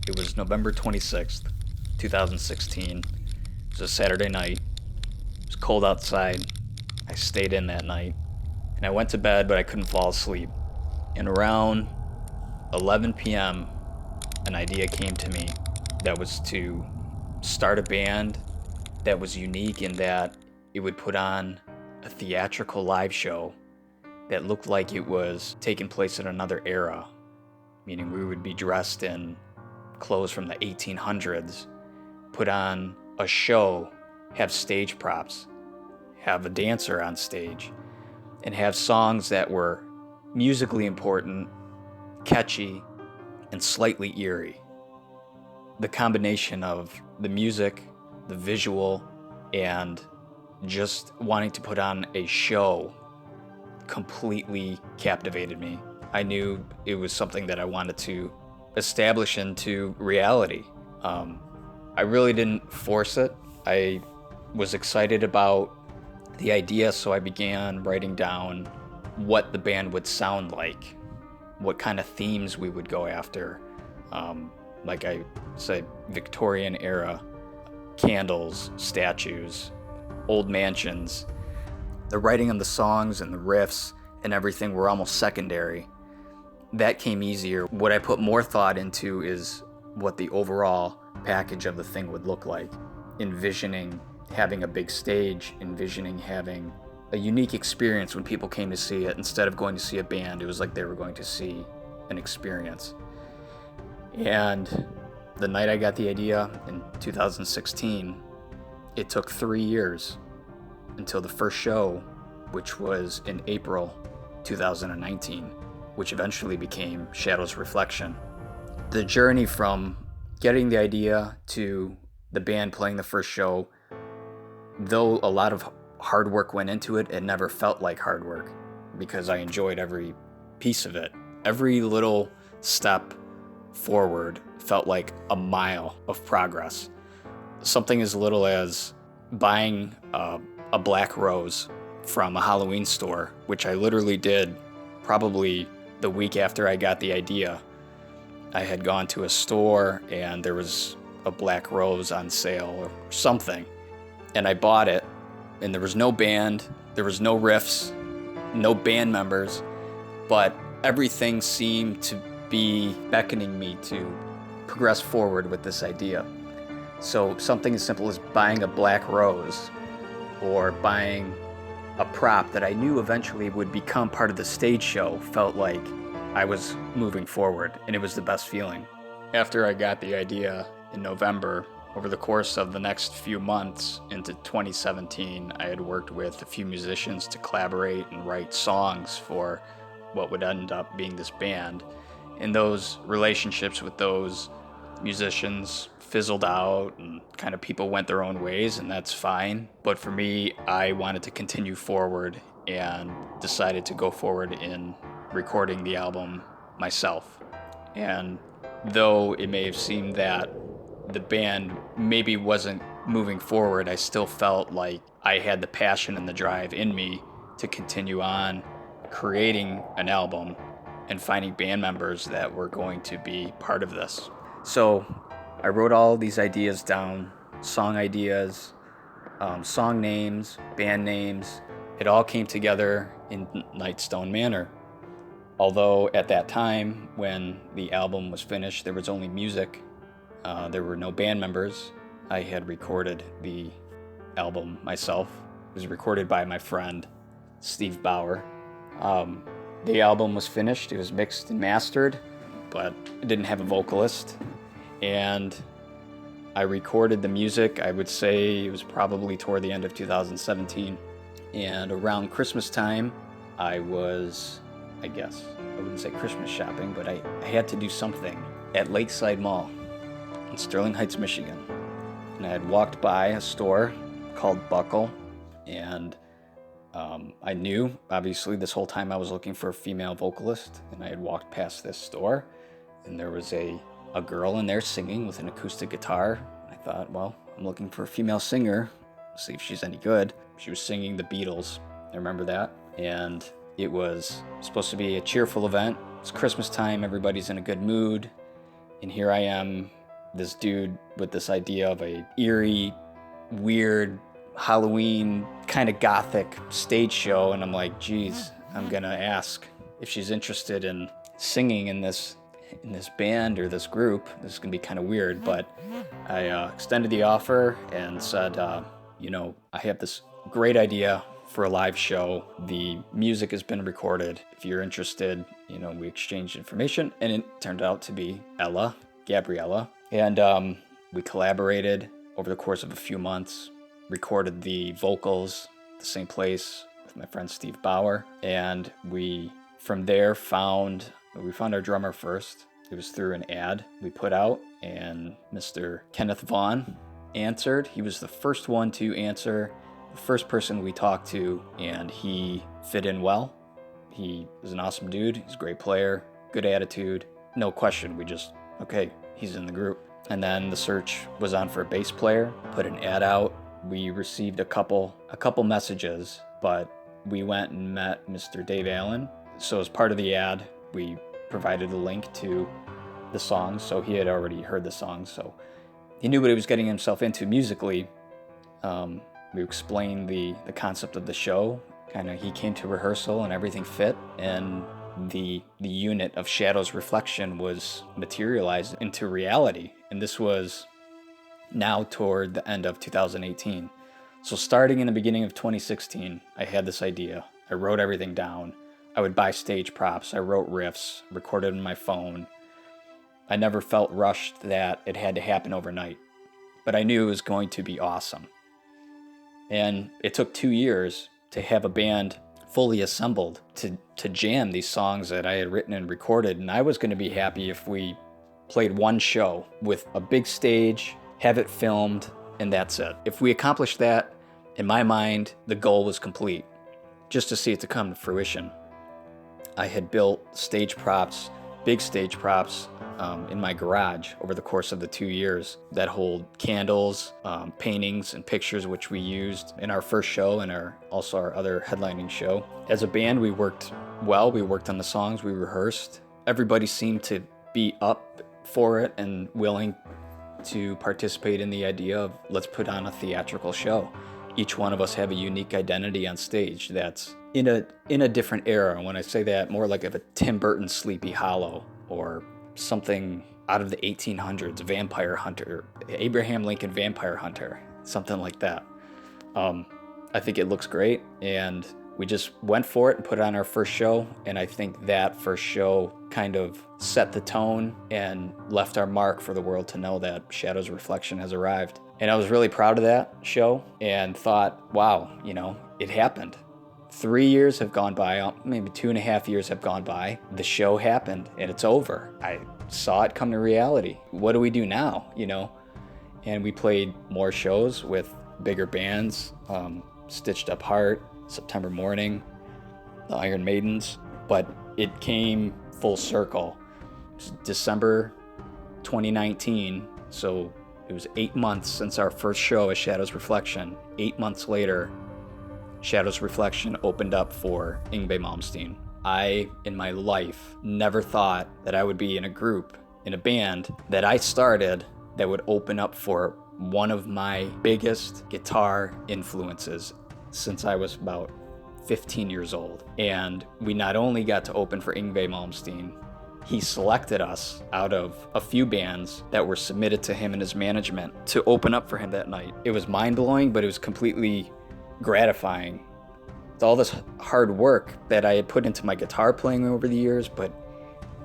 It was November 26th, 2016. It was a Saturday night. It was cold outside. I stayed in that night. And I went to bed, but I couldn't fall asleep. And around 11 p.m., an idea came to me that was to start a band that was unique in that it would put on a theatrical live show that looked like it was taking place in another era, meaning we would be dressed in clothes from the 1800s, put on a show, have stage props, have a dancer on stage, and have songs that were musically important, catchy, and slightly eerie. The combination of the music, the visual, and just wanting to put on a show completely captivated me. I knew it was something that I wanted to establish into reality. I really didn't force it. I was excited about the idea, so I began writing down what the band would sound like, what kind of themes we would go after. Like I said, Victorian era, candles, statues, old mansions. The writing of the songs and the riffs and everything were almost secondary. That came easier. What I put more thought into is what the overall package of the thing would look like. Envisioning having a big stage, envisioning having a unique experience when people came to see it. Instead of going to see a band, it was like they were going to see an experience. And the night I got the idea in 2016, it took 3 years until the first show, which was in April 2019, which eventually became Shadow's Reflection. The journey from getting the idea to the band playing the first show, though a lot of hard work went into it, it never felt like hard work because I enjoyed every piece of it. Every little step forward felt like a mile of progress. Something as little as buying a black rose from a Halloween store, which I literally did probably the week after I got the idea. I had gone to a store and there was a black rose on sale or something, and I bought it, and there was no band, there was no riffs, no band members, but everything seemed to be beckoning me to progress forward with this idea. So something as simple as buying a black rose or buying a prop that I knew eventually would become part of the stage show felt like I was moving forward, and it was the best feeling. After I got the idea in November, over the course of the next few months into 2017, I had worked with a few musicians to collaborate and write songs for what would end up being this band. And those relationships with those musicians fizzled out and kind of people went their own ways, and that's fine. But for me, I wanted to continue forward and decided to go forward in recording the album myself. And though it may have seemed that the band maybe wasn't moving forward, I still felt like I had the passion and the drive in me to continue on creating an album and finding band members that were going to be part of this. So I wrote all these ideas down, song ideas, song names, band names. It all came together in Nightstone Manor. Although at that time, when the album was finished, there was only music. There were no band members. I had recorded the album myself. It was recorded by my friend, Steve Bauer. The album was finished. It was mixed and mastered, but it didn't have a vocalist. And I recorded the music, I would say it was probably toward the end of 2017. And around Christmas time, I was, I wouldn't say Christmas shopping, but I had to do something at Lakeside Mall in Sterling Heights, Michigan. And I had walked by a store called Buckle, and I knew, obviously, this whole time I was looking for a female vocalist, and I had walked past this store, and there was a girl in there singing with an acoustic guitar. I thought, well, I'm looking for a female singer, see if she's any good. She was singing the Beatles, I remember that, and it was supposed to be a cheerful event. It's Christmas time, everybody's in a good mood, and here I am this dude with this idea of a eerie, weird Halloween kind of gothic stage show, and I'm like, geez, I'm gonna ask if she's interested in singing in this band or this group. This is gonna be kind of weird, but I extended the offer and said, I have this great idea for a live show. The music has been recorded. If you're interested, we exchanged information, and it turned out to be Gabriella, and we collaborated over the course of a few months, recorded the vocals at the same place with my friend Steve Bauer, and we from there found our drummer first. It was through an ad we put out, and Mr. Kenneth Vaughn answered. He was the first one to answer, the first person we talked to, and he fit in well. He was an awesome dude. He's a great player, good attitude. No question, okay, he's in the group. And then the search was on for a bass player, put an ad out. We received a couple messages, but we went and met Mr. Dave Allen. So as part of the ad, we provided a link to the songs, so he had already heard the songs, so he knew what he was getting himself into musically. We explained the concept of the show. He came to rehearsal and everything fit, and the unit of Shadow's Reflection was materialized into reality. And this was now toward the end of 2018. So starting in the beginning of 2016, I had this idea. I wrote everything down. I would buy stage props. I wrote riffs, recorded on my phone. I never felt rushed that it had to happen overnight, but I knew it was going to be awesome. And it took 2 years to have a band fully assembled to jam these songs that I had written and recorded. And I was going to be happy if we played one show with a big stage, have it filmed, and that's it. If we accomplished that, in my mind, the goal was complete, just to see it to come to fruition. I had built stage props, big stage props, in my garage over the course of the 2 years that hold candles, paintings, and pictures, which we used in our first show and also our other headlining show. As a band, we worked well. We worked on the songs. We rehearsed. Everybody seemed to be up for it and willing to participate in the idea of, let's put on a theatrical show. Each one of us have a unique identity on stage that's in a different era. And when I say that, more like of a Tim Burton Sleepy Hollow, or something out of the 1800s, Vampire Hunter, Abraham Lincoln Vampire Hunter, something like that. I think it looks great, and we just went for it and put on our first show, and I think that first show kind of set the tone and left our mark for the world to know that Shadow's Reflection has arrived. And I was really proud of that show and thought, wow, it happened. 3 years have gone by, maybe 2.5 years have gone by. The show happened and it's over. I saw it come to reality. What do we do now, And we played more shows with bigger bands, Stitched Up Heart, September Morning, the Iron Maidens, but it came full circle. December 2019, so it was 8 months since our first show as Shadow's Reflection. 8 months later, Shadow's Reflection opened up for Yngwie Malmsteen. I, in my life, never thought that I would be in a band that I started that would open up for one of my biggest guitar influences since I was about 15 years old. And we not only got to open for Yngwie Malmsteen, he selected us out of a few bands that were submitted to him and his management to open up for him that night. It was mind-blowing, but it was completely gratifying. It's all this hard work that I had put into my guitar playing over the years, but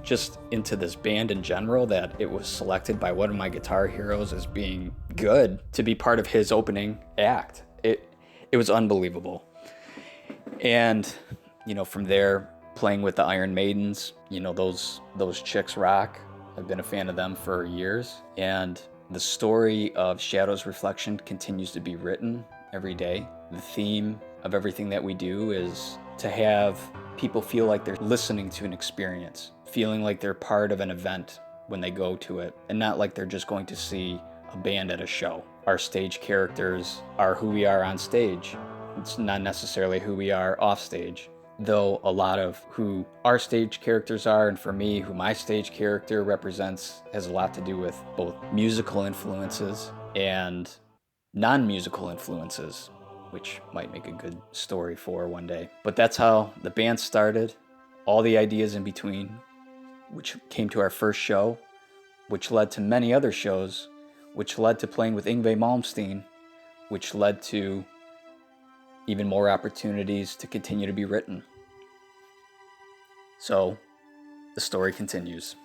just into this band in general, that it was selected by one of my guitar heroes as being good to be part of his opening act. It was unbelievable. And, from there, playing with the Iron Maidens, those chicks rock. I've been a fan of them for years. And the story of Shadow's Reflection continues to be written every day. The theme of everything that we do is to have people feel like they're listening to an experience, feeling like they're part of an event when they go to it, and not like they're just going to see a band at a show. Our stage characters are who we are on stage. It's not necessarily who we are off stage. though a lot of who our stage characters are, and for me, who my stage character represents, has a lot to do with both musical influences and non-musical influences, which might make a good story for one day. But that's how the band started, all the ideas in between, which came to our first show, which led to many other shows, which led to playing with Yngwie Malmsteen, which led to even more opportunities to continue to be written. So, the story continues.